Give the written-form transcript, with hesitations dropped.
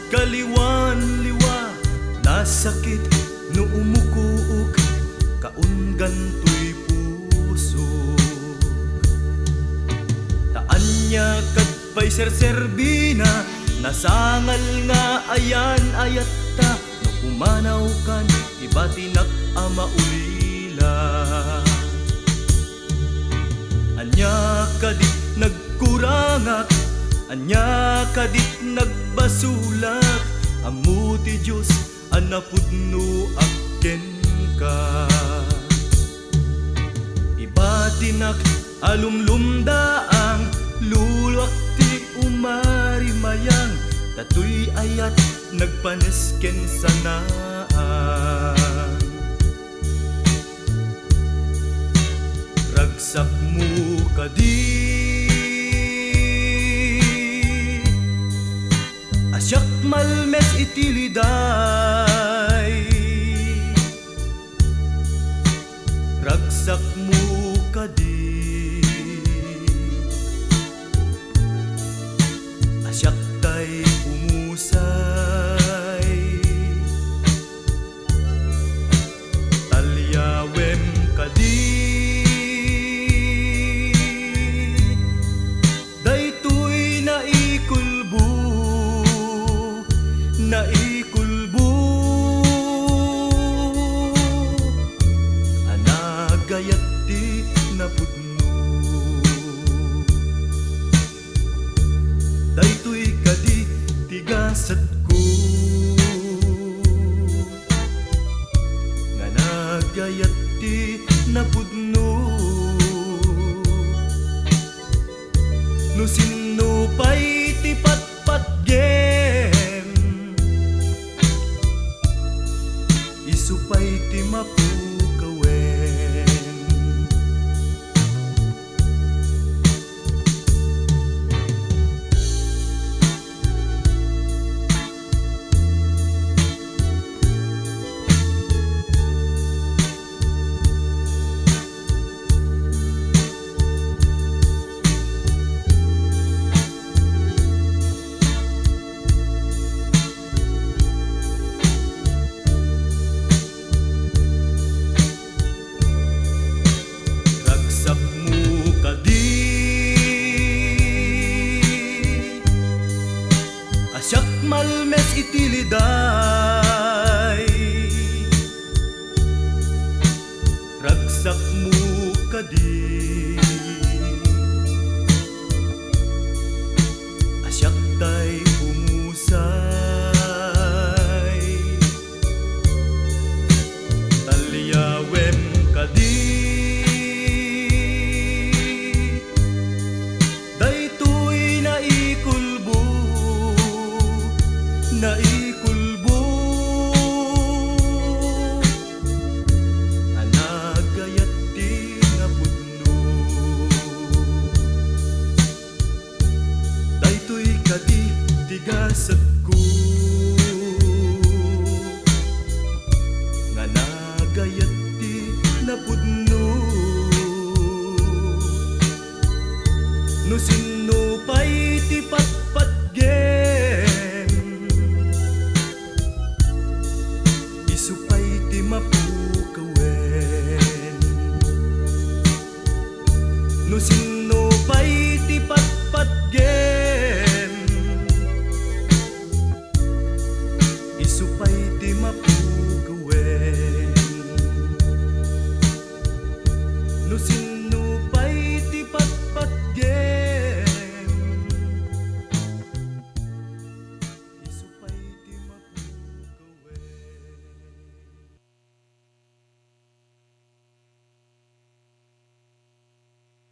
kaliwan-liwa, nasakit no umukuok, kaunggan to'y puso. Taan niya kadpay serserbina, nasangal nga ayan ayat ta, no pumanaw kan ibatinak ama ulila. Anya kadit nagkurangak, anya kadit nagbasulak, amu ti Diyos anapudno aken ka. Ibatinak alumlumdaang, luluak ti umarimayang, tatoy ayat nagpanesken sanaan. Ragsak mo kadi, asyak malmes itiliday. Ragsak mo kadi, asyak tay umusay. Talyawem kadi, daytoy naikulbu, naikulbu. Anagayat di napudno, daytoy kadi tigasat ko, nga nagayat di napudno. No sino pa'y ti patpatgem, isupay ti mapukawen. Ragsak mo kadi, asyak malmes itiliday. Ragsak mo kadi, asyak tay umusay. Talyawem kadi, daytoy naikulbu, naikulbu. Anagayat di napudno, daytoy kadi tigasat ko, nga nagayat di napudno. No sino pa'y ti patpatgem, isupay ti mapukawen. No sino pa'y ti patpatgem, isupay